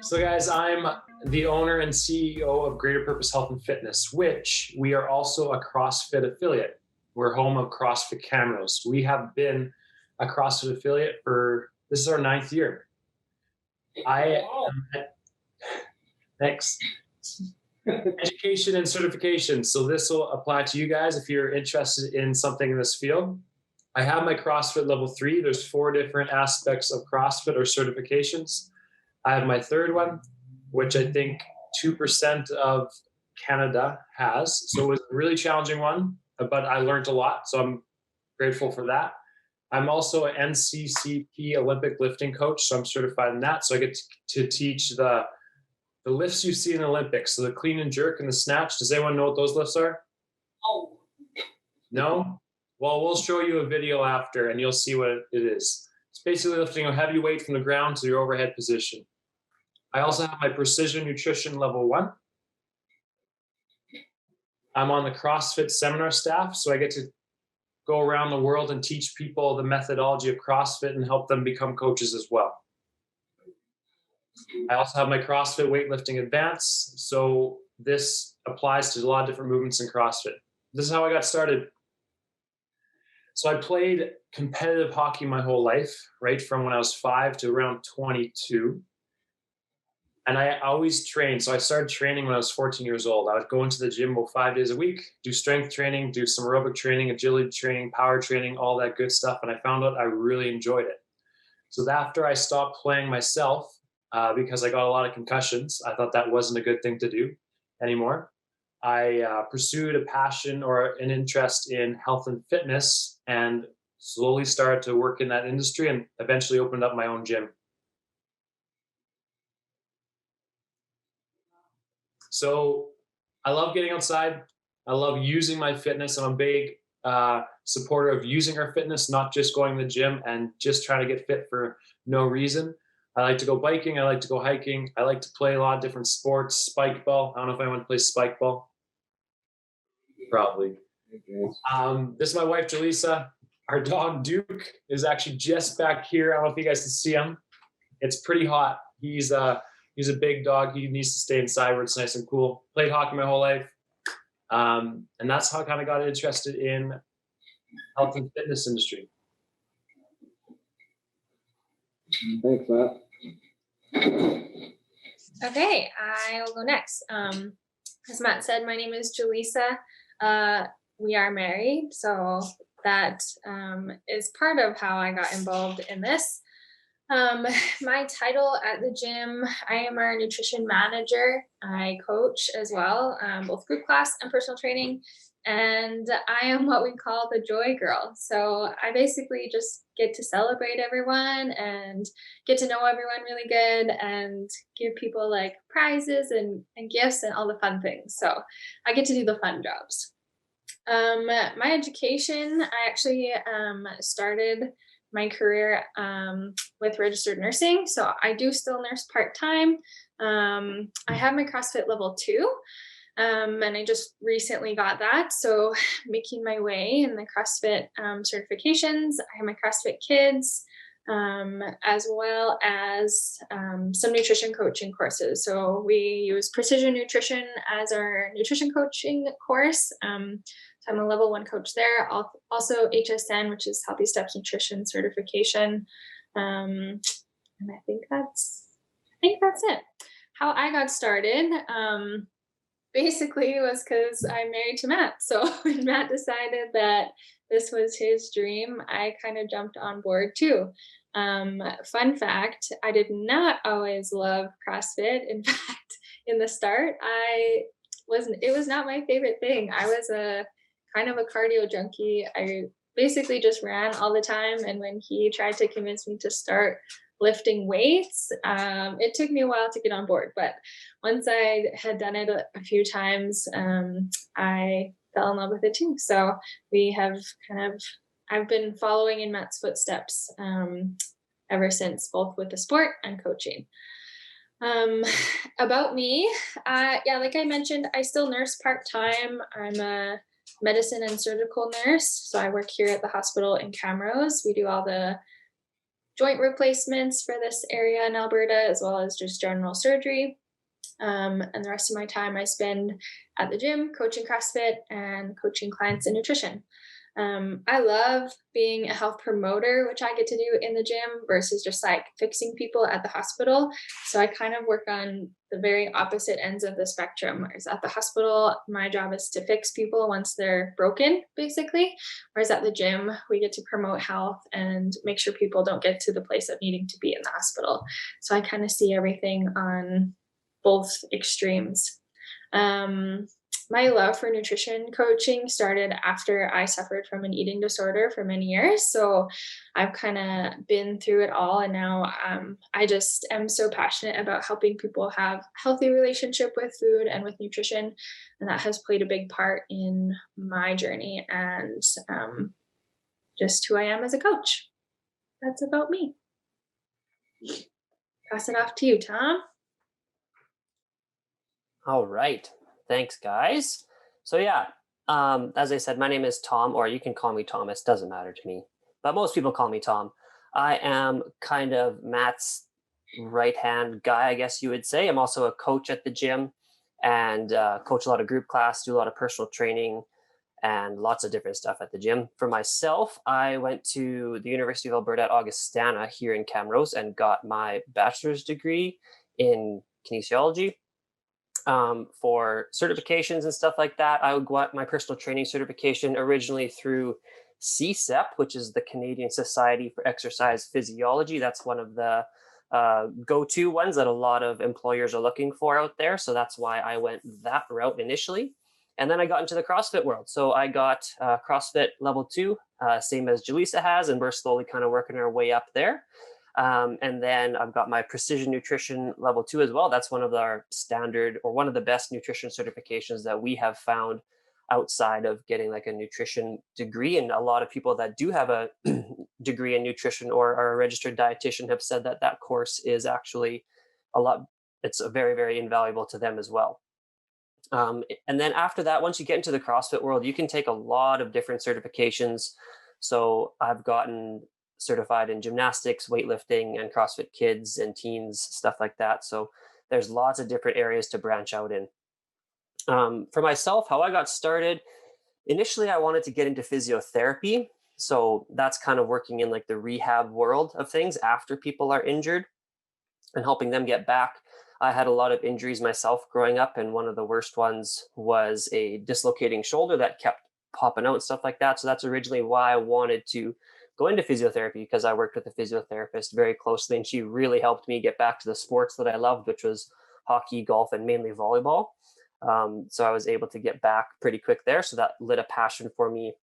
So guys, I'm the owner and CEO of Greater Purpose Health and Fitness, which we are also a CrossFit affiliate. We're home of CrossFit Camrose. We have been a CrossFit affiliate this is our 9th year. Thanks. Education and certification. So this will apply to you guys if you're interested in something in this field. I have my CrossFit level 3. There's 4 different aspects of CrossFit or certifications. I have my 3rd one, which I think 2% of Canada has. So it was a really challenging one, but I learned a lot. So I'm grateful for that. I'm also an NCCP Olympic lifting coach. So I'm certified in that. So I get to teach the lifts you see in the Olympics. So the clean and jerk and the snatch. Does anyone know what those lifts are? Oh. No? Well, we'll show you a video after and you'll see what it is. It's basically lifting a heavy weight from the ground to your overhead position. I also have my precision nutrition level 1. I'm on the CrossFit seminar staff, so I get to go around the world and teach people the methodology of CrossFit and help them become coaches as well. I also have my CrossFit weightlifting advance, so this applies to a lot of different movements in CrossFit. This is how I got started. So I played competitive hockey my whole life, right from when I was 5 to around 22. And I always trained. So I started training when I was 14 years old. I would go into the gym about 5 days a week, do strength training, do some aerobic training, agility training, power training, all that good stuff. And I found out I really enjoyed it. So after I stopped playing myself, because I got a lot of concussions, I thought that wasn't a good thing to do anymore. I pursued a passion or an interest in health and fitness and slowly started to work in that industry and eventually opened up my own gym. So I love getting outside. I love using my fitness. I'm a big supporter of using our fitness, not just going to the gym and just trying to get fit for no reason. I like to go biking. I like to go hiking. I like to play a lot of different sports. Spike ball. I don't know if anyone plays spike ball. Probably. This is my wife, Jilisa. Our dog, Duke, is actually just back here. I don't know if you guys can see him. It's pretty hot. He's a big dog. He needs to stay inside where it's nice and cool. Played hockey my whole life. And that's how I kind of got interested in health and fitness industry. Thanks, Matt. Okay, I will go next. As Matt said, my name is Jilisa. We are married, so that is part of how I got involved in this. My title at the gym, I am our nutrition manager. I coach as well, both group class and personal training. And I am what we call the joy girl. So I basically just get to celebrate everyone and get to know everyone really good and give people like prizes and gifts and all the fun things. So I get to do the fun jobs. My education, I actually started my career with registered nursing. So I do still nurse part-time. I have my CrossFit level 2. And I just recently got that. So making my way in the CrossFit certifications. I have my CrossFit Kids, as well as some nutrition coaching courses. So we use Precision Nutrition as our nutrition coaching course. So I'm a level 1 coach there. Also HSN, which is Healthy Steps Nutrition certification. And I think that's it. How I got started, basically it was because I'm married to Matt. So when Matt decided that this was his dream, I kind of jumped on board too. Fun fact, I did not always love CrossFit. In fact, in the start, it was not my favorite thing. I was a kind of a cardio junkie. I basically just ran all the time. And when he tried to convince me to start lifting weights, it took me a while to get on board. But once I had done it a few times, I fell in love with it too. So I've been following in Matt's footsteps ever since, both with the sport and coaching. About me, like I mentioned, I still nurse part-time. I'm a medicine and surgical nurse. So I work here at the hospital in Camrose. We do all the joint replacements for this area in Alberta, as well as just general surgery. And the rest of my time I spend at the gym coaching CrossFit and coaching clients in nutrition. I love being a health promoter, which I get to do in the gym versus just like fixing people at the hospital. So I kind of work on the very opposite ends of the spectrum. Whereas at the hospital, my job is to fix people once they're broken, basically. Whereas at the gym, we get to promote health and make sure people don't get to the place of needing to be in the hospital. So I kind of see everything on both extremes. My love for nutrition coaching started after I suffered from an eating disorder for many years. So I've kind of been through it all. And now I just am so passionate about helping people have healthy relationship with food and with nutrition. And that has played a big part in my journey and just who I am as a coach. That's about me. Pass it off to you, Tom. All right. Thanks, guys. So yeah, as I said, my name is Tom, or you can call me Thomas, doesn't matter to me. But most people call me Tom. I am kind of Matt's right-hand guy, I guess you would say. I'm also a coach at the gym and coach a lot of group class, do a lot of personal training and lots of different stuff at the gym. For myself, I went to the University of Alberta at Augustana here in Camrose and got my bachelor's degree in kinesiology. For certifications and stuff like that, I got my personal training certification originally through CSEP, which is the Canadian Society for Exercise Physiology. That's one of the go-to ones that a lot of employers are looking for out there. So that's why I went that route initially. And then I got into the CrossFit world. So I got CrossFit level 2, same as Jilisa has, and we're slowly kind of working our way up there. And then I've got my precision nutrition level 2 as well. That's one of our standard or one of the best nutrition certifications that we have found outside of getting like a nutrition degree. And a lot of people that do have a degree in nutrition or are a registered dietitian have said that that course is actually it's very, very invaluable to them as well. And then after that, once you get into the CrossFit world, you can take a lot of different certifications. So I've gotten certified in gymnastics, weightlifting, and CrossFit Kids and teens, stuff like that. So there's lots of different areas to branch out in. For myself, how I got started, initially I wanted to get into physiotherapy. So that's kind of working in like the rehab world of things after people are injured and helping them get back. I had a lot of injuries myself growing up, and one of the worst ones was a dislocating shoulder that kept popping out and stuff like that. So that's originally why I wanted to go into physiotherapy, because I worked with a physiotherapist very closely, and she really helped me get back to the sports that I loved, which was hockey, golf, and mainly volleyball. So I was able to get back pretty quick there. So that lit a passion for me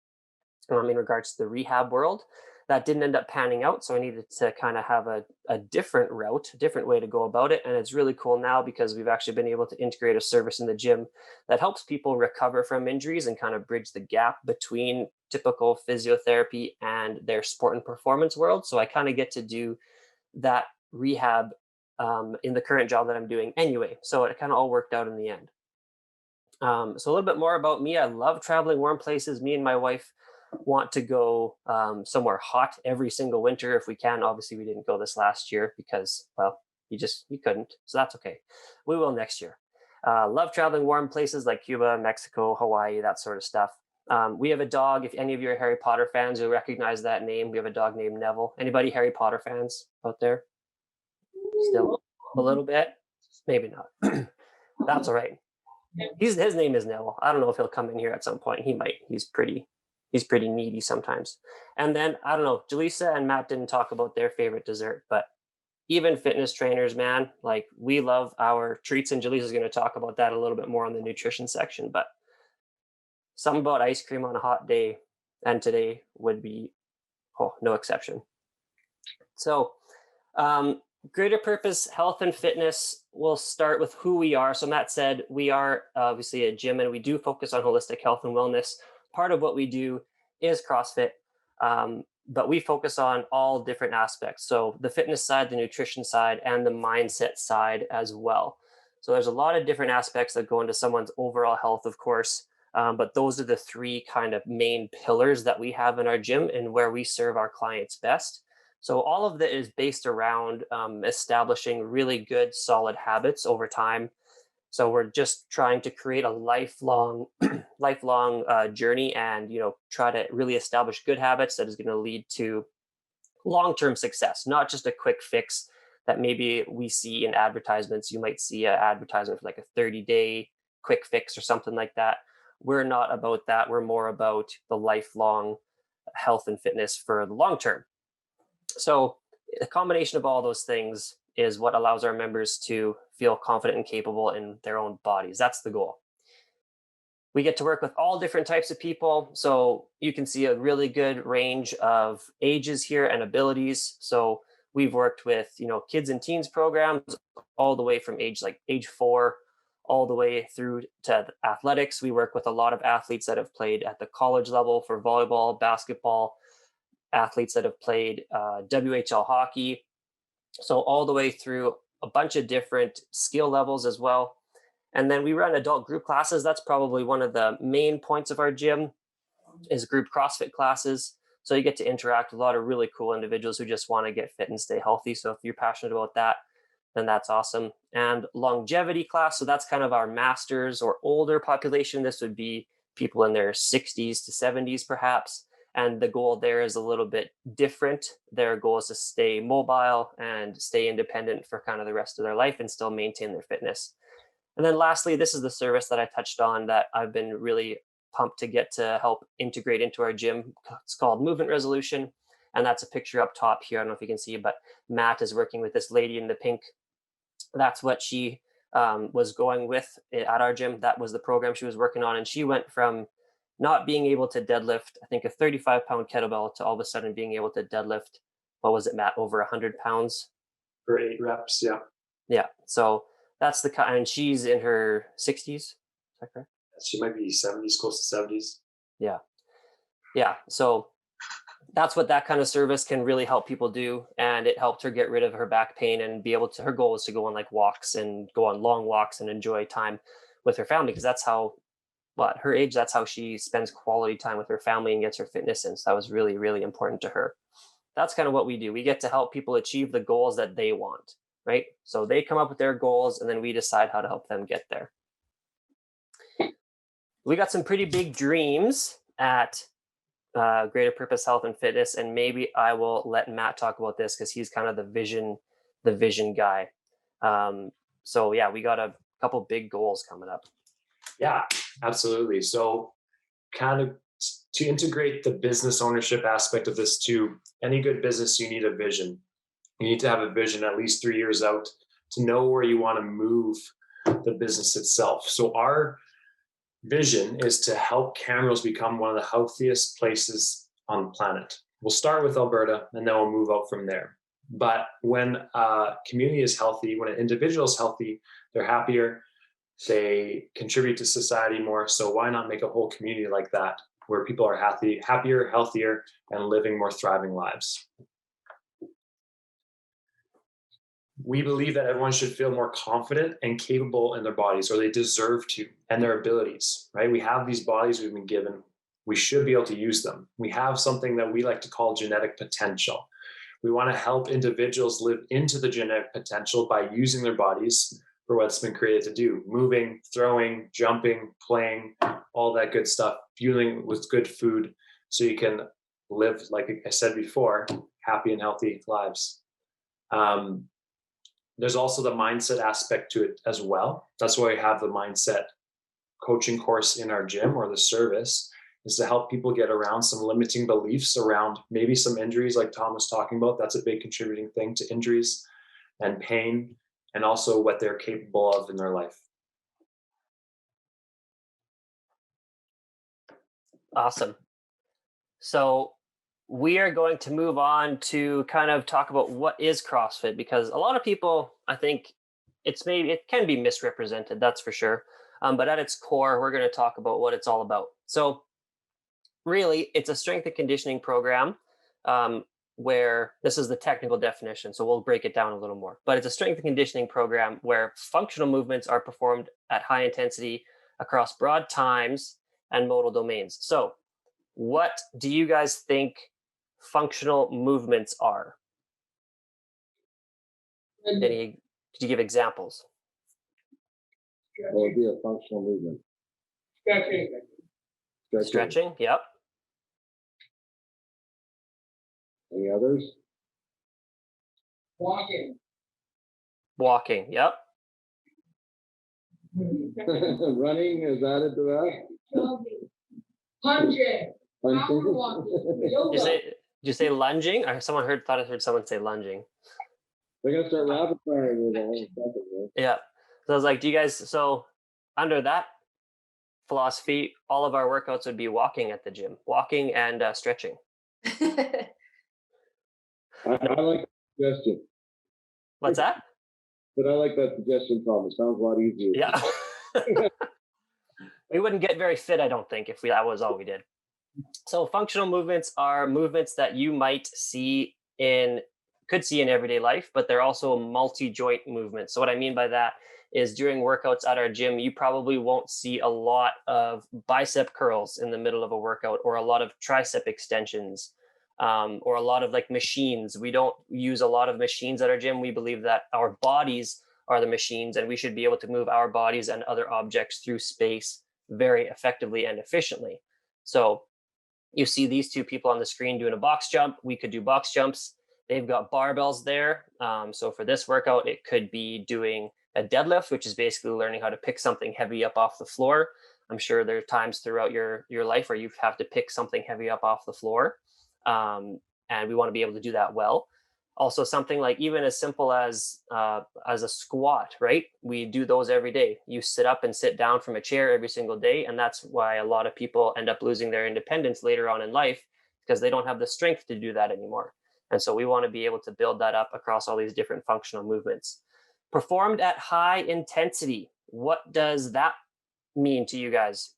in regards to the rehab world. That didn't end up panning out, so I needed to kind of have a different route, a different way to go about it. And it's really cool now because we've actually been able to integrate a service in the gym that helps people recover from injuries and kind of bridge the gap between typical physiotherapy and their sport and performance world. So I kind of get to do that rehab in the current job that I'm doing anyway. So it kind of all worked out in the end. So a little bit more about me. I love traveling warm places. Me and my wife want to go somewhere hot every single winter if we can. Obviously, we didn't go this last year because, well, you couldn't. So that's okay. We will next year. Love traveling warm places like Cuba, Mexico, Hawaii, that sort of stuff. We have a dog. If any of you are Harry Potter fans, you'll recognize that name. We have a dog named Neville. Anybody Harry Potter fans out there? Still a little bit? Maybe not. That's all right. His name is Neville. I don't know if he'll come in here at some point. He might. He's pretty needy sometimes. And then, I don't know, Jilisa and Matt didn't talk about their favorite dessert, but even fitness trainers, man, like we love our treats, and Jalisa's going to talk about that a little bit more on the nutrition section, but something about ice cream on a hot day, and today would be, no exception. So, greater purpose, health and fitness, we'll start with who we are. So Matt said we are obviously a gym, and we do focus on holistic health and wellness. Part of what we do is CrossFit, but we focus on all different aspects. So the fitness side, the nutrition side, and the mindset side as well. So there's a lot of different aspects that go into someone's overall health, of course. But those are the three kind of main pillars that we have in our gym and where we serve our clients best. So all of that is based around establishing really good, solid habits over time. So we're just trying to create a lifelong, lifelong journey, and try to really establish good habits that is going to lead to long-term success, not just a quick fix that maybe we see in advertisements. You might see an advertisement for like a 30-day quick fix or something like that. We're not about that. We're more about the lifelong health and fitness for the long term. So a combination of all those things is what allows our members to feel confident and capable in their own bodies. That's the goal. We get to work with all different types of people. So you can see a really good range of ages here and abilities. So we've worked with, kids and teens programs all the way from age 4 all the way through to athletics. We work with a lot of athletes that have played at the college level for volleyball, basketball, athletes that have played WHL hockey. So all the way through a bunch of different skill levels as well. And then we run adult group classes. That's probably one of the main points of our gym is group CrossFit classes. So you get to interact with a lot of really cool individuals who just want to get fit and stay healthy. So if you're passionate about that, then that's awesome. And longevity class. So that's kind of our masters or older population. This would be people in their 60s to 70s, perhaps. And the goal there is a little bit different. Their goal is to stay mobile and stay independent for kind of the rest of their life and still maintain their fitness. And then lastly, this is the service that I touched on that I've been really pumped to get to help integrate into our gym. It's called Movement Resolution. And that's a picture up top here. I don't know if you can see, but Matt is working with this lady in the pink. That's what she was going with at our gym. That was the program she was working on. And she went from not being able to deadlift, I think a 35-pound kettlebell, to all of a sudden being able to deadlift, what was it, Matt, over 100 pounds? For 8 reps, yeah. Yeah, so that's the kind, and she's in her 60s, is that correct? She might be 70s, close to 70s. Yeah, so that's what that kind of service can really help people do. And it helped her get rid of her back pain and be able to, her goal was to go on like walks and go on long walks and enjoy time with her family, because that's how, at her age, that's how she spends quality time with her family and gets her fitness in. So that was really, really important to her. That's kind of what we do. We get to help people achieve the goals that they want, right? So they come up with their goals and then we decide how to help them get there. We got some pretty big dreams at Greater Purpose Health and Fitness, and maybe I will let Matt talk about this because he's kind of the vision guy. So yeah, we got a couple big goals coming up. Yeah, absolutely. So kind of to integrate the business ownership aspect of this too, any good business, you need a vision. You need to have a vision at least 3 years out to know where you want to move the business itself. So our vision is to help Camrose become one of the healthiest places on the planet. We'll start with Alberta and then we'll move out from there. But when a community is healthy, when an individual is healthy, they're happier, they contribute to society more. So why not make a whole community like that, where people are happier, healthier, and living more thriving lives? We believe that everyone should feel more confident and capable in their bodies, or they deserve to, and their abilities, right? We have these bodies we've been given. We should be able to use them. We have something that we like to call genetic potential. We want to help individuals live into the genetic potential by using their bodies for what's been created to do: moving, throwing, jumping, playing, all that good stuff, fueling with good food, so you can live, like I said before, happy and healthy lives. There's also the mindset aspect to it as well. That's why we have the mindset coaching course in our gym, or the service, is to help people get around some limiting beliefs around maybe some injuries like Tom was talking about. That's a big contributing thing to injuries and pain, and also what they're capable of in their life. Awesome. So we are going to move on to kind of talk about what is CrossFit, because a lot of people, I think it can be misrepresented, that's for sure. But at its core, we're going to talk about what it's all about. So really, it's a strength and conditioning program, where this is the technical definition. So we'll break it down a little more, but it's a strength and conditioning program where functional movements are performed at high intensity across broad times and modal domains. So what do you guys think functional movements are? Could you give examples? What would be a functional movement? Stretching, yep. Any others? Walking. Yep. Running is added to that? Jogging. Punching. Power walking. Yoga. Did you say lunging? Or thought I heard someone say lunging. They're gonna start rapid firing with a whole second, right? Yeah. So I was like, so under that philosophy, all of our workouts would be walking at the gym, walking and stretching. I like that suggestion. What's that? But I like that suggestion, Tom. It sounds a lot easier. Yeah. We wouldn't get very fit, I don't think, if that was all we did. So functional movements are movements that you could see in everyday life, but they're also multi-joint movements. So what I mean by that is during workouts at our gym, you probably won't see a lot of bicep curls in the middle of a workout, or a lot of tricep extensions, or a lot of like machines. We don't use a lot of machines at our gym. We believe that our bodies are the machines, and we should be able to move our bodies and other objects through space very effectively and efficiently. So you see these two people on the screen doing a box jump. We could do box jumps. They've got barbells there. So for this workout, it could be doing a deadlift, which is basically learning how to pick something heavy up off the floor. I'm sure there are times throughout your life where you have to pick something heavy up off the floor. And we want to be able to do that well. Also, something like even as simple as a squat, right? We do those every day. You sit up and sit down from a chair every single day. And that's why a lot of people end up losing their independence later on in life, because they don't have the strength to do that anymore. And so we want to be able to build that up across all these different functional movements. Performed at high intensity. What does that mean to you guys?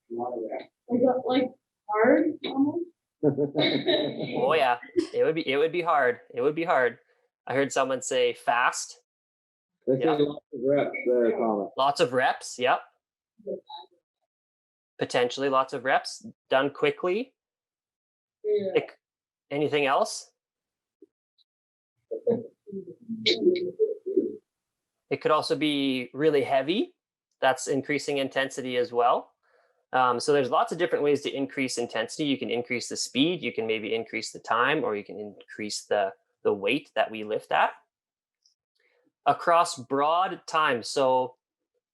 Like hard almost? Oh yeah, it would be hard. It would be hard. I heard someone say fast. They say lots of reps there, Thomas. Lots of reps, yep. Potentially lots of reps done quickly. Yeah. Anything else? It could also be really heavy. That's increasing intensity as well. So there's lots of different ways to increase intensity. You can increase the speed, you can maybe increase the time, or you can increase the weight that we lift at. Across broad time. So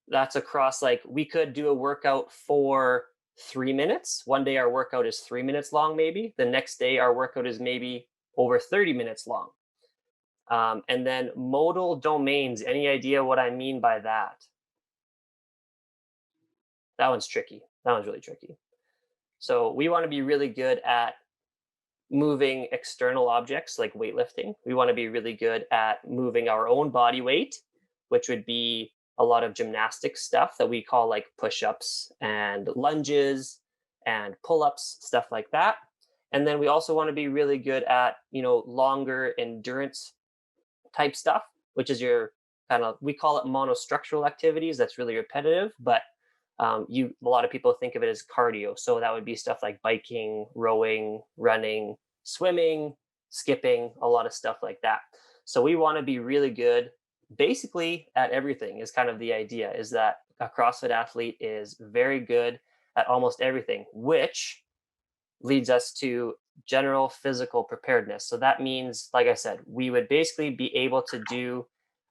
that's across, like, we could do a workout for 3 minutes. One day our workout is 3 minutes long, maybe. The next day our workout is maybe over 30 minutes long. And then modal domains. Any idea what I mean by that? That one's tricky. That one's really tricky. So we want to be really good at moving external objects like weightlifting. We want to be really good at moving our own body weight, which would be a lot of gymnastic stuff that we call like push-ups and lunges and pull-ups, stuff like that. And then we also want to be really good at, longer endurance type stuff, which is your we call it monostructural activities. That's really repetitive, but a lot of people think of it as cardio. So that would be stuff like biking, rowing, running, swimming, skipping, a lot of stuff like that. So we want to be really good basically at everything, is kind of the idea, is that a CrossFit athlete is very good at almost everything, which leads us to general physical preparedness. So that means, like I said, we would basically be able to do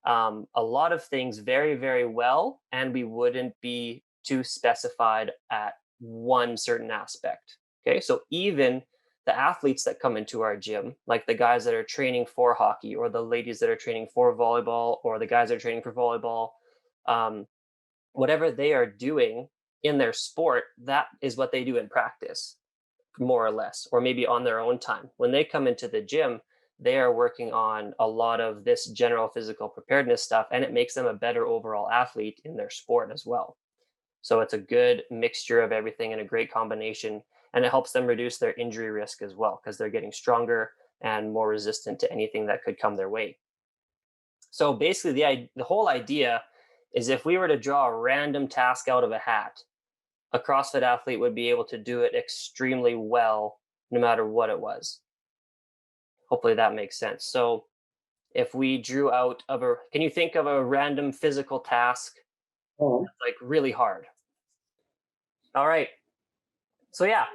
a lot of things very, very well, and we wouldn't be too specified at one certain aspect. Okay, so even the athletes that come into our gym, like the guys that are training for hockey, or the ladies that are training for volleyball, or the guys that are training for volleyball, whatever they are doing in their sport, that is what they do in practice, more or less, or maybe on their own time. When they come into the gym, they are working on a lot of this general physical preparedness stuff, and it makes them a better overall athlete in their sport as well. So it's a good mixture of everything and a great combination, and it helps them reduce their injury risk as well, because they're getting stronger and more resistant to anything that could come their way. So basically the whole idea is, if we were to draw a random task out of a hat, a CrossFit athlete would be able to do it extremely well, no matter what it was. Hopefully that makes sense. So if we drew out of can you think of a random physical task Oh, that's like really hard? All right. So yeah,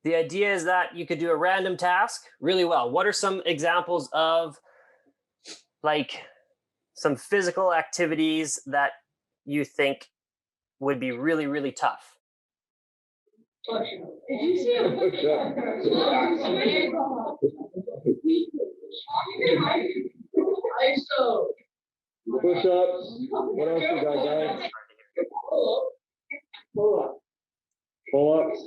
the idea is that you could do a random task really well. What are some examples of like some physical activities that you think would be really, really tough? Did you see a ISO. push-ups. What else you got, guys? Pull-ups.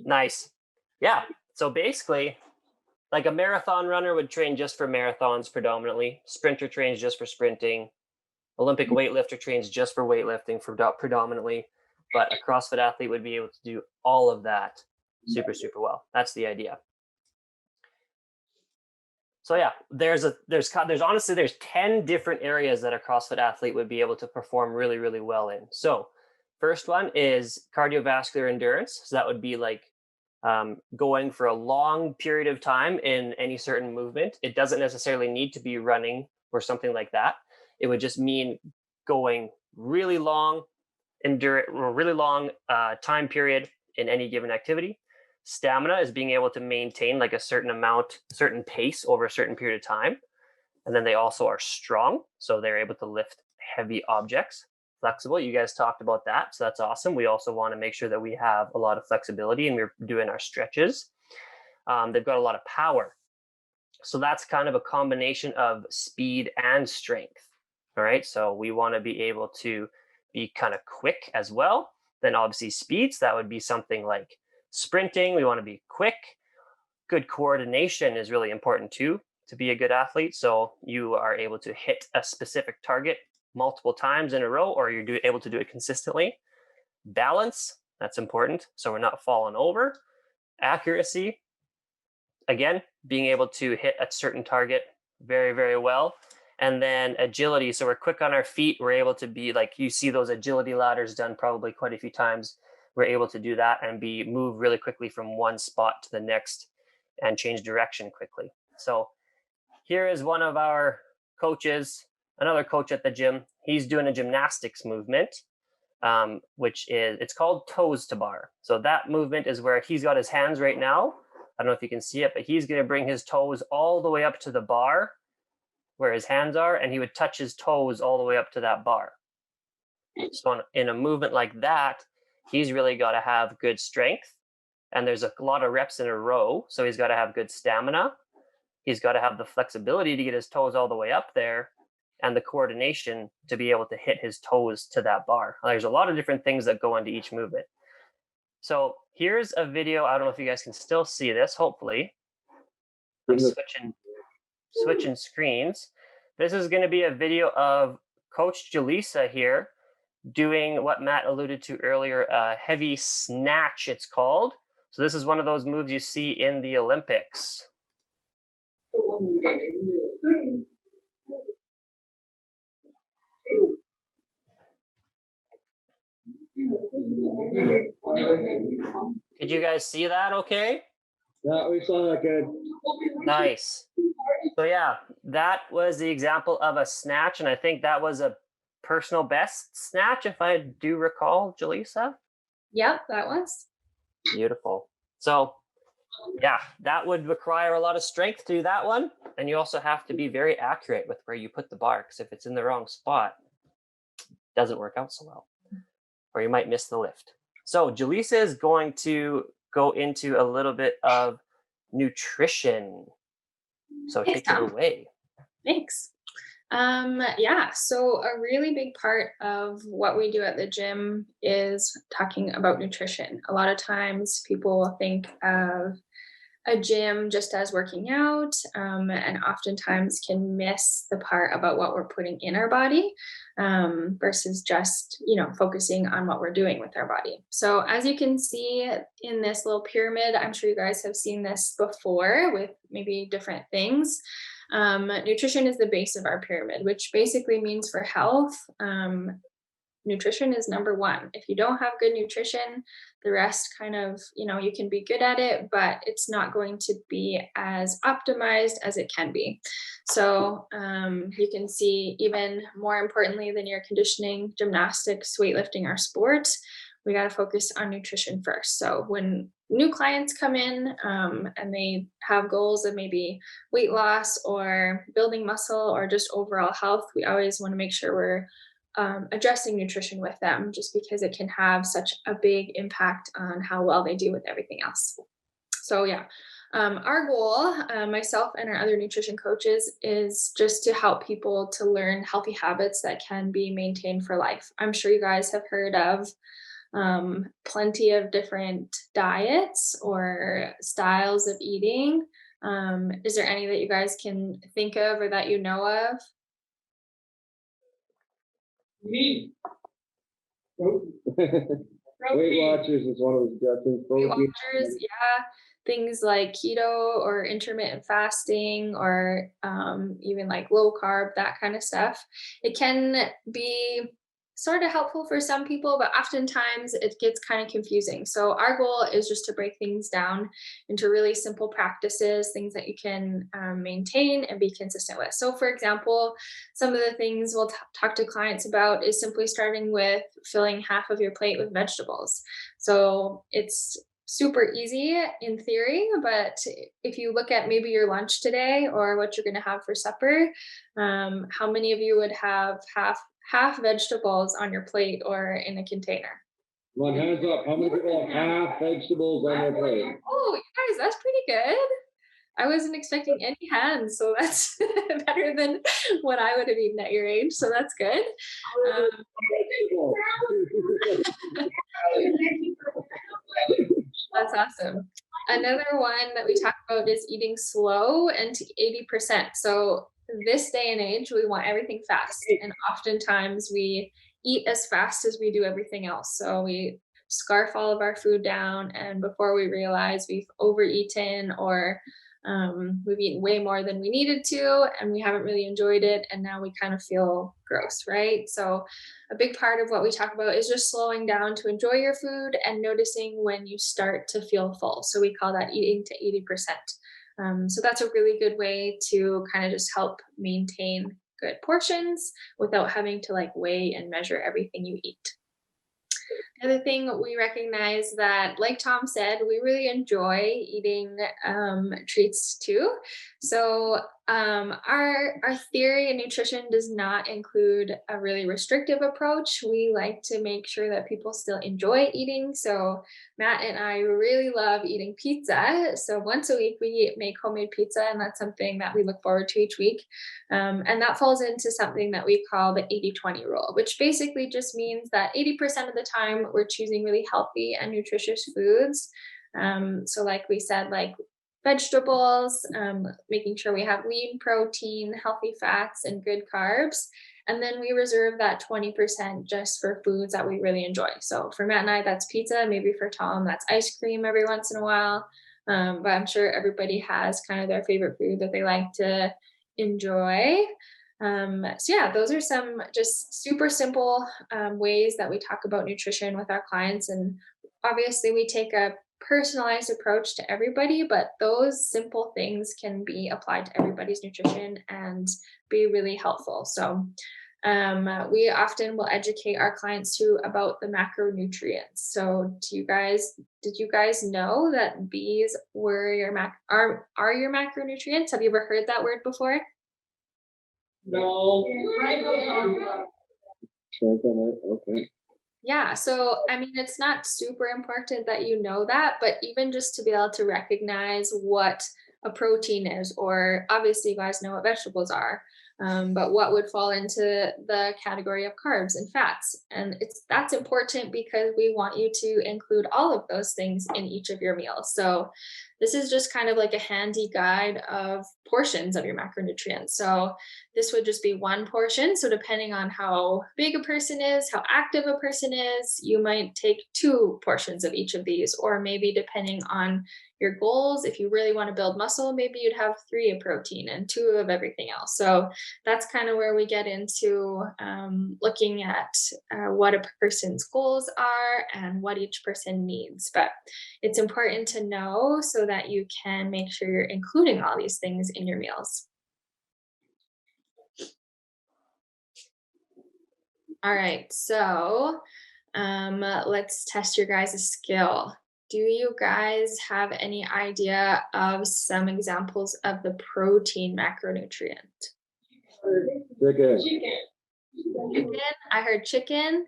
Nice. Yeah. So basically, like a marathon runner would train just for marathons predominantly. Sprinter trains just for sprinting. Olympic weightlifter trains just for weightlifting predominantly. But a CrossFit athlete would be able to do all of that super, super well. That's the idea. So yeah, there's honestly 10 different areas that a CrossFit athlete would be able to perform really, really well in. So first one is cardiovascular endurance. So that would be like going for a long period of time in any certain movement. It doesn't necessarily need to be running or something like that. It would just mean going really long time period in any given activity. Stamina is being able to maintain like a certain pace over a certain period of time. And then they also are strong, so they're able to lift heavy objects. Flexible, you guys talked about that, so that's awesome. We also want to make sure that we have a lot of flexibility and we're doing our stretches. They've got a lot of power, so that's kind of a combination of speed and strength. All right, so we want to be able to be kind of quick as well. Then obviously speeds, that would be something like sprinting. We want to be quick. Good coordination is really important too to be a good athlete. So you are able to hit a specific target multiple times in a row, or you're able to do it consistently. Balance, that's important, so we're not falling over. Accuracy, again, being able to hit a certain target very, very well. And then agility, so we're quick on our feet. We're able to be like, you see those agility ladders done probably quite a few times. We're able to do that and move really quickly from one spot to the next and change direction quickly. So here is one of our coaches, another coach at the gym. He's doing a gymnastics movement, it's called toes to bar. So that movement is where he's got his hands right now. I don't know if you can see it, but he's going to bring his toes all the way up to the bar where his hands are, and he would touch his toes all the way up to that bar. So in a movement like that, he's really got to have good strength, and there's a lot of reps in a row. So he's got to have good stamina. He's got to have the flexibility to get his toes all the way up there and the coordination to be able to hit his toes to that bar. There's a lot of different things that go into each movement. So here's a video. I don't know if you guys can still see this, hopefully. I'm switching screens. This is going to be a video of Coach Jilisa here doing what Matt alluded to earlier, a heavy snatch, it's called. So this is one of those moves you see in the Olympics. Did you guys see that okay? Yeah, we saw that good. Nice. So yeah, that was the example of a snatch, and I think that was a personal best snatch, if I do recall, Jilisa. Yep, that was. Beautiful. So yeah, that would require a lot of strength to do that one, and you also have to be very accurate with where you put the bar, because if it's in the wrong spot, it doesn't work out so well, or you might miss the lift. So Jilisa is going to go into a little bit of nutrition. So Thanks, take it Tom. away. Thanks. Yeah, so a really big part of what we do at the gym is talking about nutrition. A lot of times people think of a gym just as working out, and oftentimes can miss the part about what we're putting in our body, versus just, focusing on what we're doing with our body. So as you can see in this little pyramid, I'm sure you guys have seen this before with maybe different things. Nutrition is the base of our pyramid, which basically means for health, nutrition is number one. If you don't have good nutrition, the rest kind of, you can be good at it, but it's not going to be as optimized as it can be. So you can see, even more importantly than your conditioning, gymnastics, weightlifting, or sports, we got to focus on nutrition first. So when new clients come in and they have goals of maybe weight loss or building muscle or just overall health, we always want to make sure we're addressing nutrition with them, just because it can have such a big impact on how well they do with everything else. So yeah, our goal, myself and our other nutrition coaches, is just to help people to learn healthy habits that can be maintained for life. I'm sure you guys have heard of plenty of different diets or styles of eating. Is there any that you guys can think of or that you know of? Meat. Weight Watchers is one of the suggestions. Weight Watchers, yeah. Things like keto or intermittent fasting, or even like low carb, that kind of stuff. It can be sort of helpful for some people, but oftentimes it gets kind of confusing. So our goal is just to break things down into really simple practices, things that you can maintain and be consistent with. So for example, some of the things we'll talk to clients about is simply starting with filling half of your plate with vegetables. So it's super easy in theory, but if you look at maybe your lunch today or what you're going to have for supper, how many of you would have half vegetables on your plate or in a container? Come on, hands up. How many people have half vegetables on their plate? Oh, you guys, that's pretty good. I wasn't expecting any hands, so that's better than what I would have eaten at your age. So that's good. That's awesome. Another one that we talk about is eating slow and to 80%. So this day and age, we want everything fast. And oftentimes we eat as fast as we do everything else. So we scarf all of our food down, and before we realize, we've overeaten, or we've eaten way more than we needed to, and we haven't really enjoyed it, and now we kind of feel gross, right? So a big part of what we talk about is just slowing down to enjoy your food and noticing when you start to feel full. So we call that eating to 80%. So that's a really good way to kind of just help maintain good portions without having to like weigh and measure everything you eat. The other thing we recognize that, like Tom said, we really enjoy eating treats too. So our theory in nutrition does not include a really restrictive approach. We like to make sure that people still enjoy eating. So Matt and I really love eating pizza. So once a week we make homemade pizza, and that's something that we look forward to each week. And that falls into something that we call the 80-20 rule, which basically just means that 80% of the time we're choosing really healthy and nutritious foods. So like we said, like vegetables, making sure we have lean protein, healthy fats, and good carbs. And then we reserve that 20% just for foods that we really enjoy. So for Matt and I, that's pizza. Maybe for Tom, that's ice cream every once in a while. But I'm sure everybody has kind of their favorite food that they like to enjoy. So yeah, those are some just super simple ways that we talk about nutrition with our clients. And obviously we take a personalized approach to everybody, but those simple things can be applied to everybody's nutrition and be really helpful. So we often will educate our clients too about the macronutrients. So did you guys know that bees were your are your macronutrients? Have you ever heard that word before? No. Okay. Yeah, so I mean, it's not super important that you know that, but even just to be able to recognize what a protein is, or obviously you guys know what vegetables are, but what would fall into the category of carbs and fats. And that's important because we want you to include all of those things in each of your meals. So this is just kind of like a handy guide of portions of your macronutrients. So this would just be one portion. So depending on how big a person is, how active a person is, you might take 2 portions of each of these, or maybe depending on your goals, if you really want to build muscle, maybe you'd have 3 of protein and 2 of everything else. So that's kind of where we get into looking at what a person's goals are and what each person needs. But it's important to know so that you can make sure you're including all these things in your meals. All right, so let's test your guys' skill. Do you guys have any idea of some examples of the protein macronutrient? Chicken. Chicken? I heard chicken.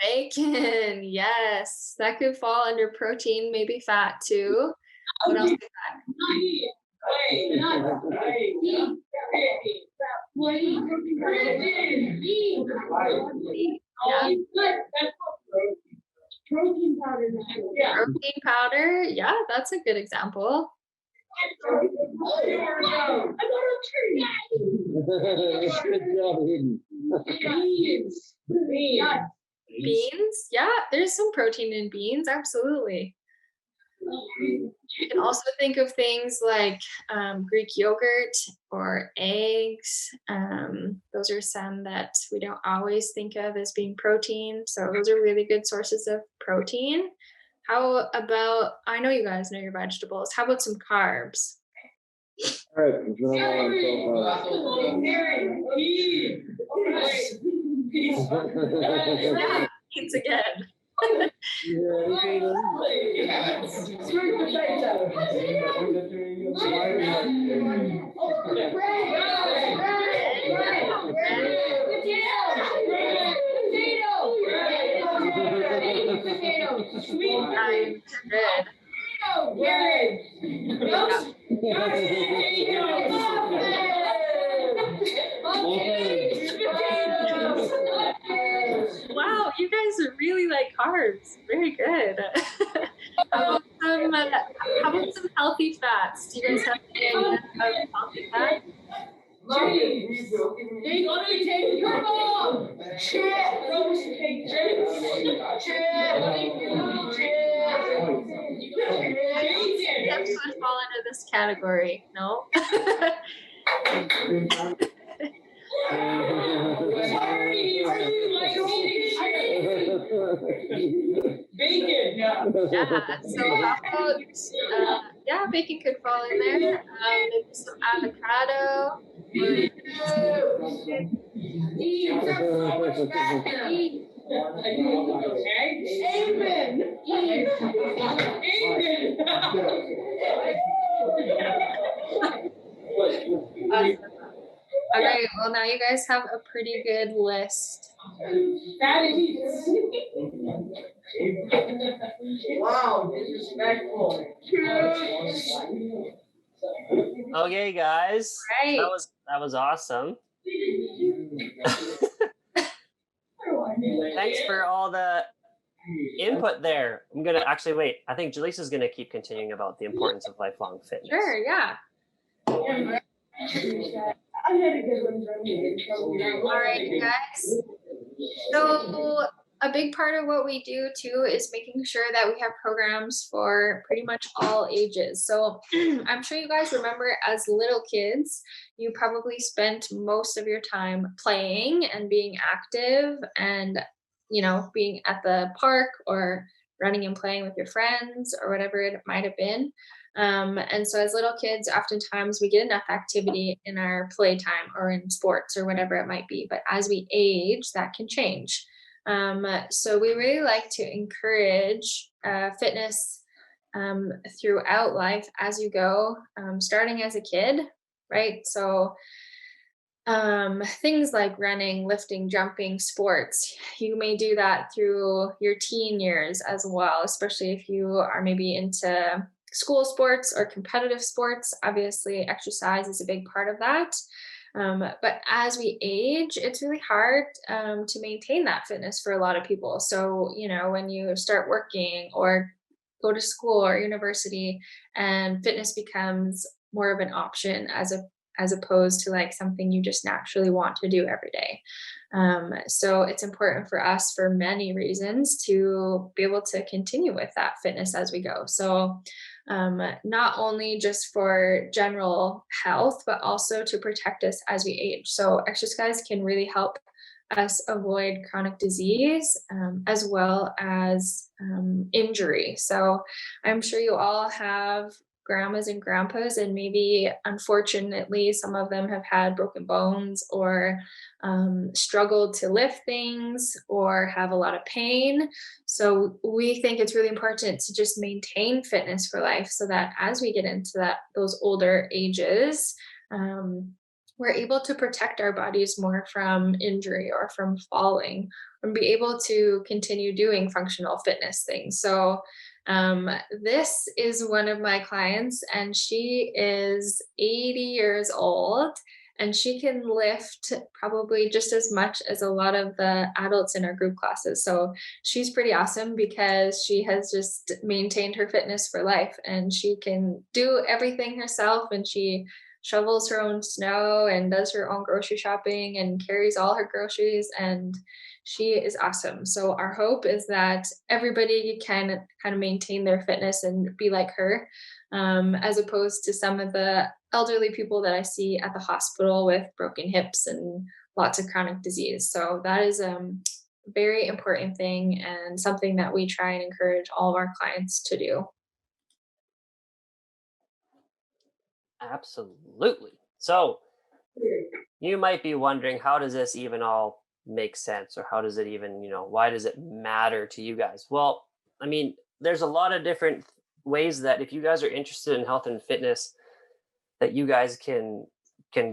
Bacon. Yes, that could fall under protein, maybe fat too. What else is that? Yeah. Protein powder. Protein powder. Yeah, that's a good example. Beans. Yeah, there's some protein in beans. Absolutely. You can also think of things like Greek yogurt or eggs. Those are some that we don't always think of as being protein. So those are really good sources of protein. How about, I know you guys know your vegetables. How about some carbs? All right, it's been a Yeah, beans again. Wow, you guys really like carbs. Very good. How about some healthy fats? Do you guys have any idea of healthy fats? Steps would fall under this category. No. Bacon. Yeah. So how about yeah, bacon could fall in there. Maybe some avocado. Awesome. All right. Well, now you guys have a pretty good list. Wow, disrespectful. Okay, guys. Right. That was awesome. Thanks for all the input there. I'm gonna actually wait. I think Jalisa's gonna keep continuing about the importance of lifelong fitness. Sure. Yeah. All right, guys. So a big part of what we do too is making sure that we have programs for pretty much all ages. So I'm sure you guys remember as little kids, you probably spent most of your time playing and being active and, you know, being at the park or running and playing with your friends or whatever it might have been. And so as little kids, oftentimes we get enough activity in our playtime or in sports or whatever it might be. But as we age, that can change. So we really like to encourage fitness throughout life as you go, starting as a kid, right? So things like running, lifting, jumping, sports, you may do that through your teen years as well, especially if you are maybe into school sports or competitive sports. Obviously, exercise is a big part of that. But as we age, it's really hard to maintain that fitness for a lot of people. So, when you start working or go to school or university, and fitness becomes more of an option as opposed to like something you just naturally want to do every day. So it's important for us for many reasons to be able to continue with that fitness as we go. So not only just for general health, but also to protect us as we age. So exercise can really help us avoid chronic disease as well as injury. So I'm sure you all have grandmas and grandpas, and maybe unfortunately, some of them have had broken bones or struggled to lift things or have a lot of pain. So we think it's really important to just maintain fitness for life so that as we get into those older ages, we're able to protect our bodies more from injury or from falling and be able to continue doing functional fitness things. So this is one of my clients, and she is 80 years old, and she can lift probably just as much as a lot of the adults in our group classes. So she's pretty awesome because she has just maintained her fitness for life, and she can do everything herself, and she shovels her own snow and does her own grocery shopping and carries all her groceries, and she is awesome. So our hope is that everybody can kind of maintain their fitness and be like her, as opposed to some of the elderly people that I see at the hospital with broken hips and lots of chronic disease. So that is a very important thing and something that we try and encourage all of our clients to do. Absolutely. So you might be wondering, how does this even all make sense, or how does it even, why does it matter to you guys? Well, I mean, there's a lot of different ways that if you guys are interested in health and fitness, that you guys can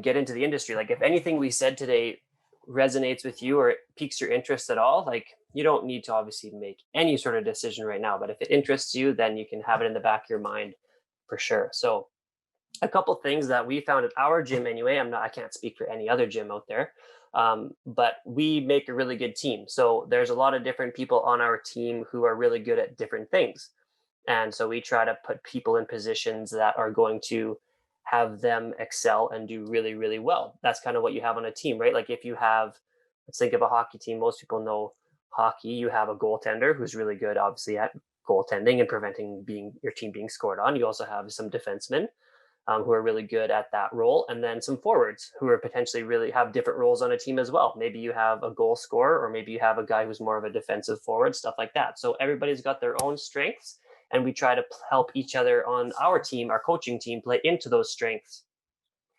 get into the industry. Like if anything we said today resonates with you or it piques your interest at all, like you don't need to obviously make any sort of decision right now, but if it interests you, then you can have it in the back of your mind for sure. So a couple things that we found at our gym anyway, I can't speak for any other gym out there, but we make a really good team. So there's a lot of different people on our team who are really good at different things. And so we try to put people in positions that are going to have them excel and do really, really well. That's kind of what you have on a team, right? Like if you have, let's think of a hockey team. Most people know hockey. You have a goaltender who's really good, obviously, at goaltending and preventing your team being scored on. You also have some defensemen who are really good at that role, and then some forwards who are potentially really have different roles on a team as well. Maybe you have a goal scorer, or maybe you have a guy who's more of a defensive forward, stuff like that. So everybody's got their own strengths, and we try to help each other on our team, our coaching team, play into those strengths.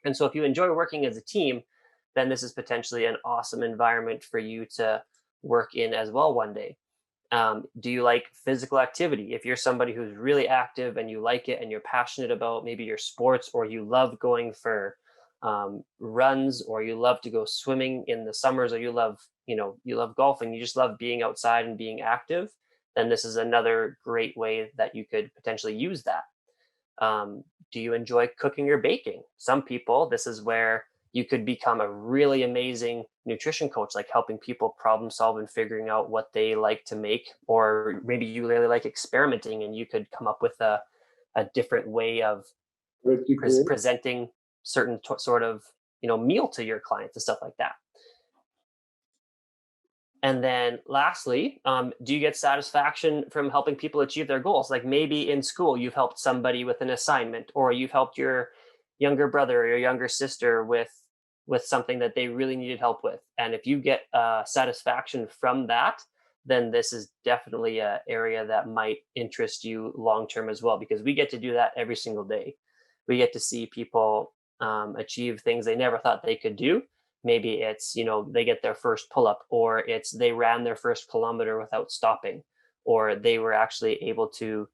And so if you enjoy working as a team, then this is potentially an awesome environment for you to work in as well one day. Do you like physical activity? If you're somebody who's really active and you like it and you're passionate about maybe your sports, or you love going for runs, or you love to go swimming in the summers, or you love golfing, you just love being outside and being active, then this is another great way that you could potentially use that. Do you enjoy cooking or baking? Some people, this is where you could become a really amazing nutrition coach, like helping people problem solve and figuring out what they like to make. Or maybe you really like experimenting and you could come up with a different way of presenting certain sort of meal to your clients and stuff like that. And then lastly, do you get satisfaction from helping people achieve their goals? Like maybe in school, you've helped somebody with an assignment, or you've helped your younger brother or your younger sister with something that they really needed help with. And if you get satisfaction from that, then this is definitely an area that might interest you long-term as well, because we get to do that every single day. We get to see people achieve things they never thought they could do. Maybe it's, they get their first pull-up, or it's they ran their first kilometer without stopping, or they were actually able to,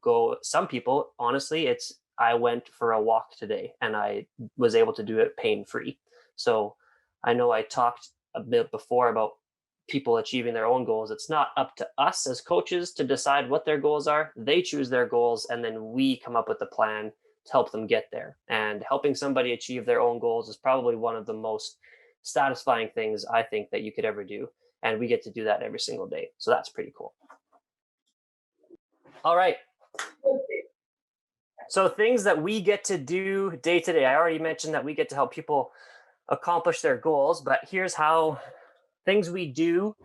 go. Some people, honestly, it's I went for a walk today and I was able to do it pain-free. So I know I talked a bit before about people achieving their own goals. It's not up to us as coaches to decide what their goals are. They choose their goals, and then we come up with a plan to help them get there. And helping somebody achieve their own goals is probably one of the most satisfying things I think that you could ever do. And we get to do that every single day. So that's pretty cool. All right. So things that we get to do day to day. I already mentioned that we get to help people accomplish their goals, but here's how things we do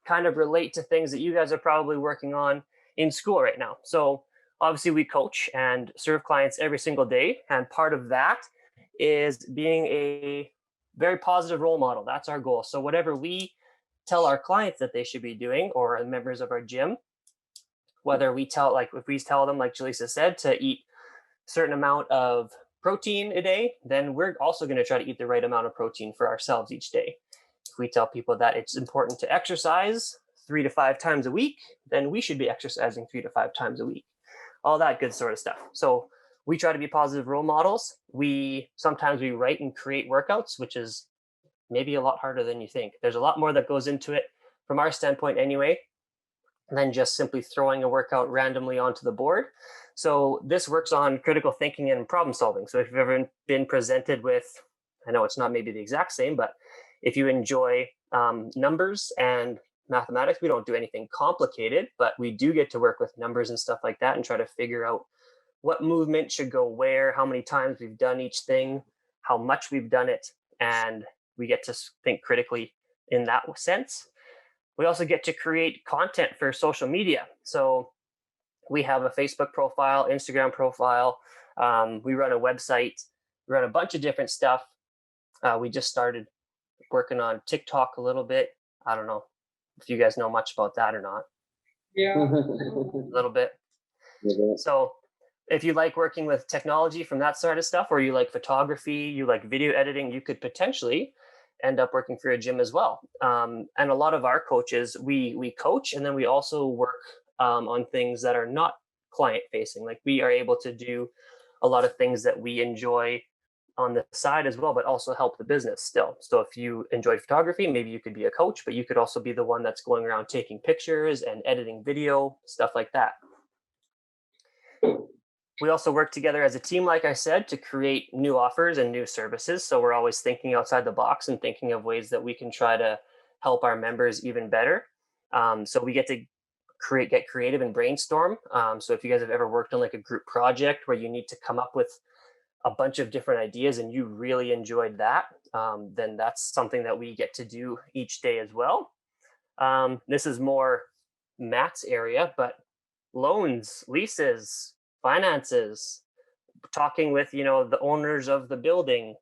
kind of relate to things that you guys are probably working on in school right now. So obviously we coach and serve clients every single day. And part of that is being a very positive role model. That's our goal. So whatever we tell our clients that they should be doing, or members of our gym, whether we tell, like if we tell them, like Jilisa said, to eat a certain amount of protein a day, then we're also going to try to eat the right amount of protein for ourselves each day. If we tell people that it's important to exercise 3 to 5 times a week, then we should be exercising 3 to 5 times a week. All that good sort of stuff. So we try to be positive role models. Sometimes we write and create workouts, which is maybe a lot harder than you think. There's a lot more that goes into it from our standpoint anyway, than just simply throwing a workout randomly onto the board. So this works on critical thinking and problem solving. So if you've ever been presented with, I know it's not maybe the exact same, but if you enjoy numbers and mathematics, we don't do anything complicated, but we do get to work with numbers and stuff like that and try to figure out what movement should go where, how many times we've done each thing, how much we've done it, and we get to think critically in that sense. We also get to create content for social media. So we have a Facebook profile, Instagram profile. We run a website. We run a bunch of different stuff. We just started working on TikTok a little bit. I don't know if you guys know much about that or not. Yeah. A little bit. So if you like working with technology from that sort of stuff, or you like photography, you like video editing, you could potentially end up working for a gym as well. And a lot of our coaches, we coach, and then we also work on things that are not client facing. Like we are able to do a lot of things that we enjoy on the side as well, but also help the business still. So if you enjoyed photography, maybe you could be a coach, but you could also be the one that's going around taking pictures and editing video, stuff like that. We also work together as a team, like I said, to create new offers and new services. So we're always thinking outside the box and thinking of ways that we can try to help our members even better. So we get to get creative and brainstorm. So if you guys have ever worked on like a group project where you need to come up with a bunch of different ideas and you really enjoyed that, then that's something that we get to do each day as well. This is more Matt's area, but loans, leases, finances, talking with, the owners of the building,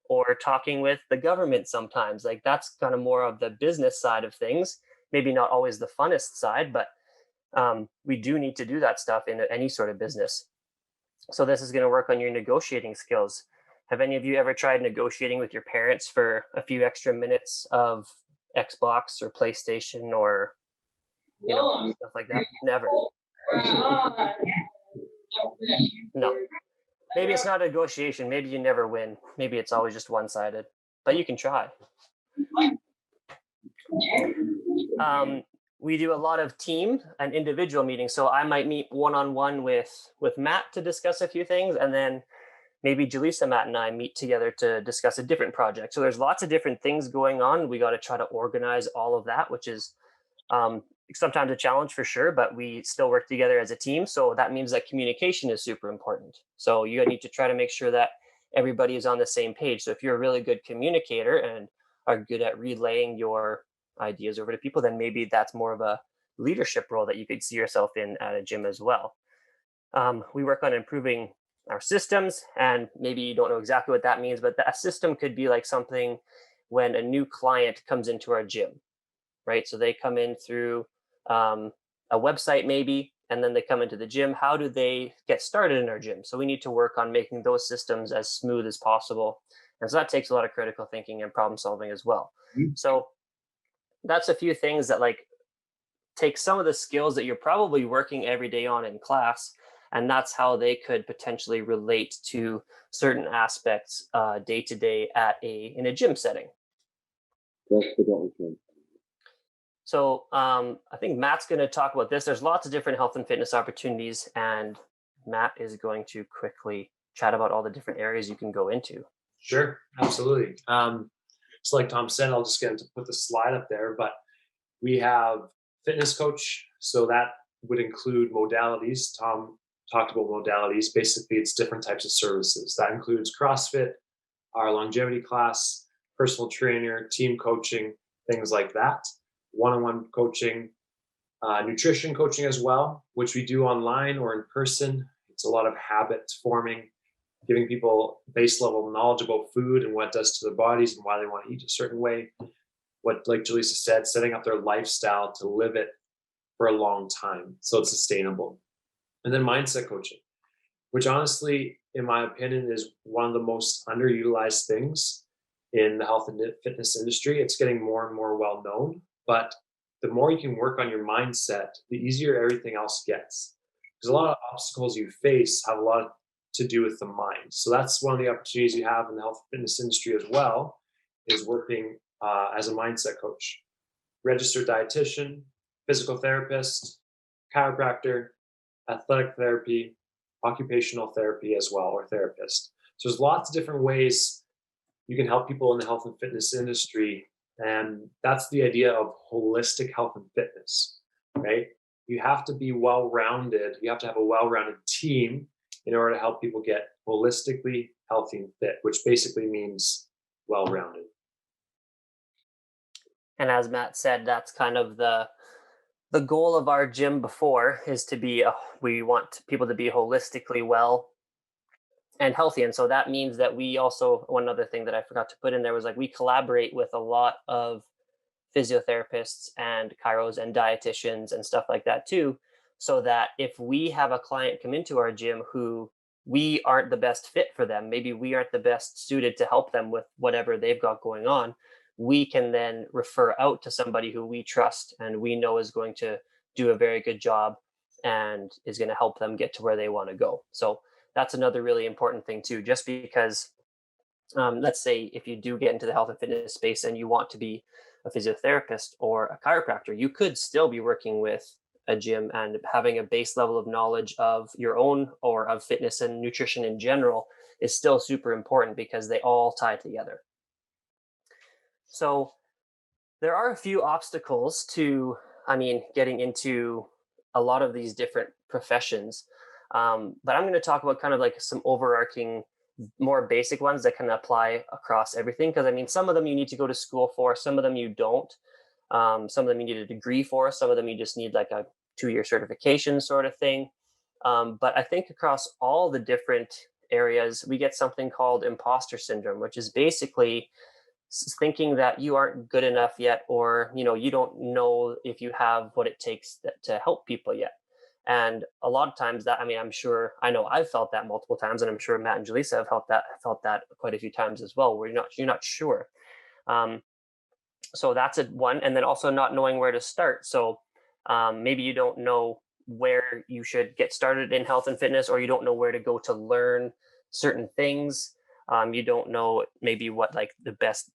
or talking with the government sometimes. Like that's kind of more of the business side of things. Maybe not always the funnest side, but we do need to do that stuff in any sort of business. So this is going to work on your negotiating skills. Have any of you ever tried negotiating with your parents for a few extra minutes of Xbox or PlayStation or stuff like that? Never. No. Maybe it's not a negotiation. Maybe you never win. Maybe it's always just one-sided. But you can try. We do a lot of team and individual meetings. So I might meet one-on-one with Matt to discuss a few things, and then maybe Jilisa, Matt, and I meet together to discuss a different project. So there's lots of different things going on. We got to try to organize all of that, which is sometimes a challenge for sure, but we still work together as a team. So that means that communication is super important. So you need to try to make sure that everybody is on the same page. So if you're a really good communicator and are good at relaying your ideas over to people, then maybe that's more of a leadership role that you could see yourself in at a gym as well. We work on improving our systems, and maybe you don't know exactly what that means, but that system could be like something when a new client comes into our gym, right? So they come in through a website maybe, and then they come into the gym. How do they get started in our gym? So we need to work on making those systems as smooth as possible. And so that takes a lot of critical thinking and problem solving as well. Mm-hmm. So that's a few things that like take some of the skills that you're probably working every day on in class, and that's how they could potentially relate to certain aspects day to day in a gym setting. That's the goal. So I think Matt's going to talk about this. There's lots of different health and fitness opportunities, and Matt is going to quickly chat about all the different areas you can go into. Sure, absolutely. So like Tom said, I'll just get to put the slide up there, but we have fitness coach. So that would include modalities. Tom talked about modalities. Basically, it's different types of services. That includes CrossFit, our longevity class, personal trainer, team coaching, things like that. One-on-one coaching, nutrition coaching as well, which we do online or in person. It's a lot of habit forming, giving people base level knowledge about food and what it does to their bodies and why they want to eat a certain way. What, like Jilisa said, setting up their lifestyle to live it for a long time so it's sustainable. And then mindset coaching, which honestly, in my opinion, is one of the most underutilized things in the health and fitness industry. It's getting more and more well known, but the more you can work on your mindset, the easier everything else gets. Because a lot of obstacles you face have a lot to do with the mind. So that's one of the opportunities you have in the health and fitness industry as well, is working as a mindset coach, registered dietitian, physical therapist, chiropractor, athletic therapy, occupational therapy as well, or therapist. So there's lots of different ways you can help people in the health and fitness industry. And that's the idea of holistic health and fitness, right? You have to be well-rounded. You have to have a well-rounded team in order to help people get holistically healthy and fit, which basically means well-rounded. And as Matt said, that's kind of the goal of our gym before, is to be we want people to be holistically well and healthy. And so that means that we also, one other thing that I forgot to put in there was like, we collaborate with a lot of physiotherapists and chiros and dietitians and stuff like that too, so that if we have a client come into our gym who we aren't the best fit for them, maybe we aren't the best suited to help them with whatever they've got going on, we can then refer out to somebody who we trust and we know is going to do a very good job and is going to help them get to where they want to go. So that's another really important thing too, just because let's say if you do get into the health and fitness space and you want to be a physiotherapist or a chiropractor, you could still be working with a gym, and having a base level of knowledge of your own or of fitness and nutrition in general is still super important because they all tie together. So there are a few obstacles to, getting into a lot of these different professions. But I'm going to talk about kind of like some overarching, more basic ones that can apply across everything. Because some of them you need to go to school for, some of them you don't. Some of them you need a degree for, some of them you just need like a 2-year certification sort of thing. But I think across all the different areas, we get something called imposter syndrome, which is basically thinking that you aren't good enough yet, or you don't know if you have what it takes to help people yet. And a lot of times that, I know I've felt that multiple times, and I'm sure Matt and Jilisa have felt that quite a few times as well, where you're not sure. So that's one. And then also not knowing where to start. So maybe you don't know where you should get started in health and fitness, or you don't know where to go to learn certain things. You don't know maybe what like the best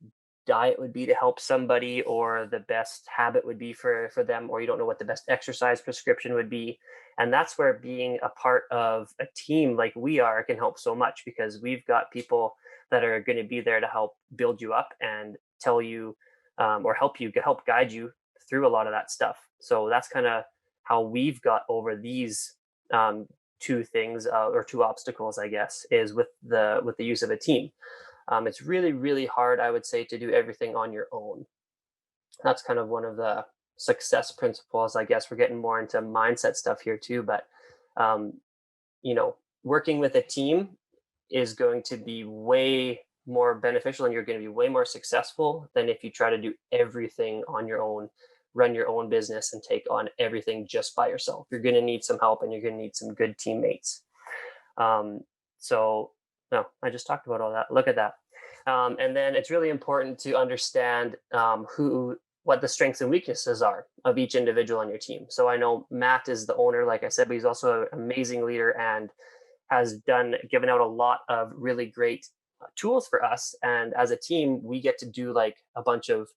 diet would be to help somebody, or the best habit would be for them, or you don't know what the best exercise prescription would be. And that's where being a part of a team like we are can help so much, because we've got people that are going to be there to help build you up and tell you or help guide you through a lot of that stuff. So that's kind of how we've got over these two things or two obstacles, I guess, is with the use of a team. It's really, really hard, I would say, to do everything on your own. That's kind of one of the success principles. I guess we're getting more into mindset stuff here too, but working with a team is going to be way more beneficial, and you're going to be way more successful than if you try to do everything on your own, run your own business and take on everything just by yourself. You're going to need some help, and you're going to need some good teammates. So no, I just talked about all that. Look at that. And then it's really important to understand what the strengths and weaknesses are of each individual on your team. So I know Matt is the owner, like I said, but he's also an amazing leader and has given out a lot of really great tools for us. And as a team, we get to do like a bunch of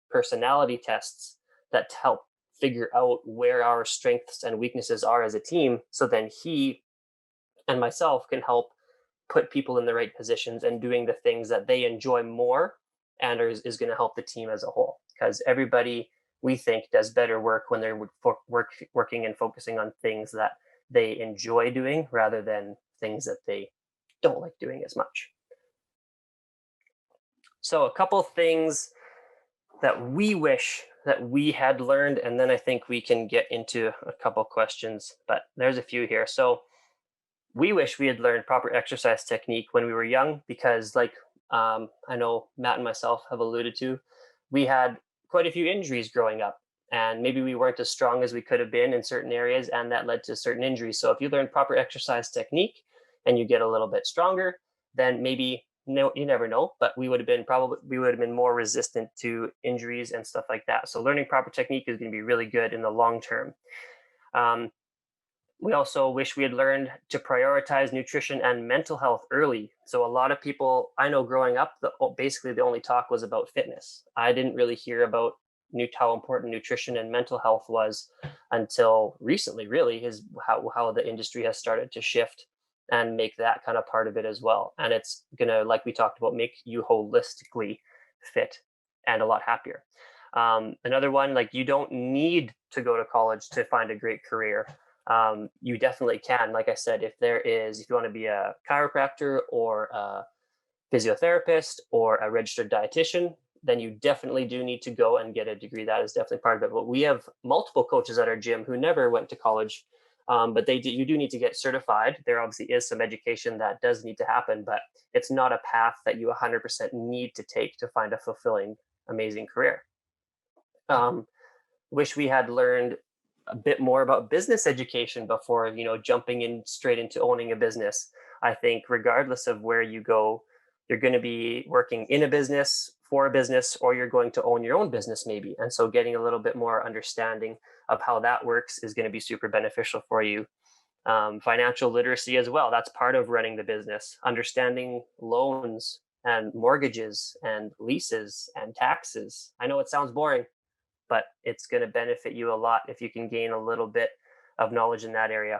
personality tests that help figure out where our strengths and weaknesses are as a team. So then he and myself can help put people in the right positions and doing the things that they enjoy more and is going to help the team as a whole. Because everybody, we think, does better work when they're working and focusing on things that they enjoy doing rather than things that they don't like doing as much. So a couple things that we wish that we had learned, and then I think we can get into a couple questions, but there's a few here. So we wish we had learned proper exercise technique when we were young, because like I know Matt and myself have alluded to, we had quite a few injuries growing up, and maybe we weren't as strong as we could have been in certain areas, and that led to certain injuries. So if you learn proper exercise technique and you get a little bit stronger, then maybe, no, you never know, but we would have been more resistant to injuries and stuff like that. So learning proper technique is going to be really good in the long term. We also wish we had learned to prioritize nutrition and mental health early. So a lot of people I know growing up, basically the only talk was about fitness. I didn't really hear about how important nutrition and mental health was until recently, really, is how the industry has started to shift and make that kind of part of it as well. And it's gonna, like we talked about, make you holistically fit and a lot happier. Another one, like, you don't need to go to college to find a great career. You definitely can. Like I said, if you want to be a chiropractor or a physiotherapist or a registered dietitian, then you definitely do need to go and get a degree. That is definitely part of it. But we have multiple coaches at our gym who never went to college, but you do need to get certified. There obviously is some education that does need to happen, but it's not a path that you 100% need to take to find a fulfilling, amazing career. Wish we had learned a bit more about business education before, jumping in straight into owning a business. I think regardless of where you go, you're going to be working in a business, for a business, or you're going to own your own business maybe. And so getting a little bit more understanding of how that works is going to be super beneficial for you. Financial literacy as well. That's part of running the business. Understanding loans and mortgages and leases and taxes. I know it sounds boring, but it's going to benefit you a lot if you can gain a little bit of knowledge in that area.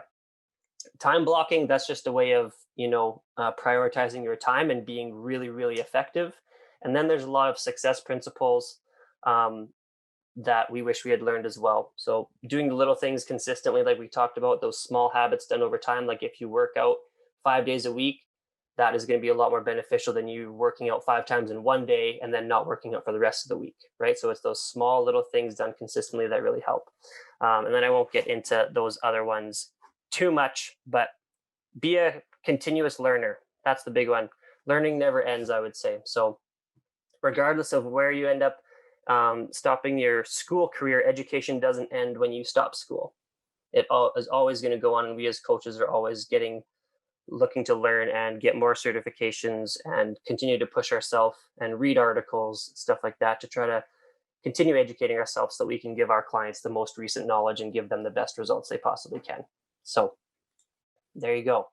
Time blocking, that's just a way of, prioritizing your time and being really, really effective. And then there's a lot of success principles that we wish we had learned as well. So doing the little things consistently, like we talked about, those small habits done over time. Like if you work out 5 days a week, that is going to be a lot more beneficial than you working out 5 times in one day and then not working out for the rest of the week, right? So it's those small little things done consistently that really help. And then I won't get into those other ones too much, but be a continuous learner. That's the big one. Learning never ends, I would say. So regardless of where you end up stopping your school career, education doesn't end when you stop school. It is always going to go on. And we as coaches are always looking to learn and get more certifications and continue to push ourselves and read articles, stuff like that, to try to continue educating ourselves so that we can give our clients the most recent knowledge and give them the best results they possibly can. So there you go.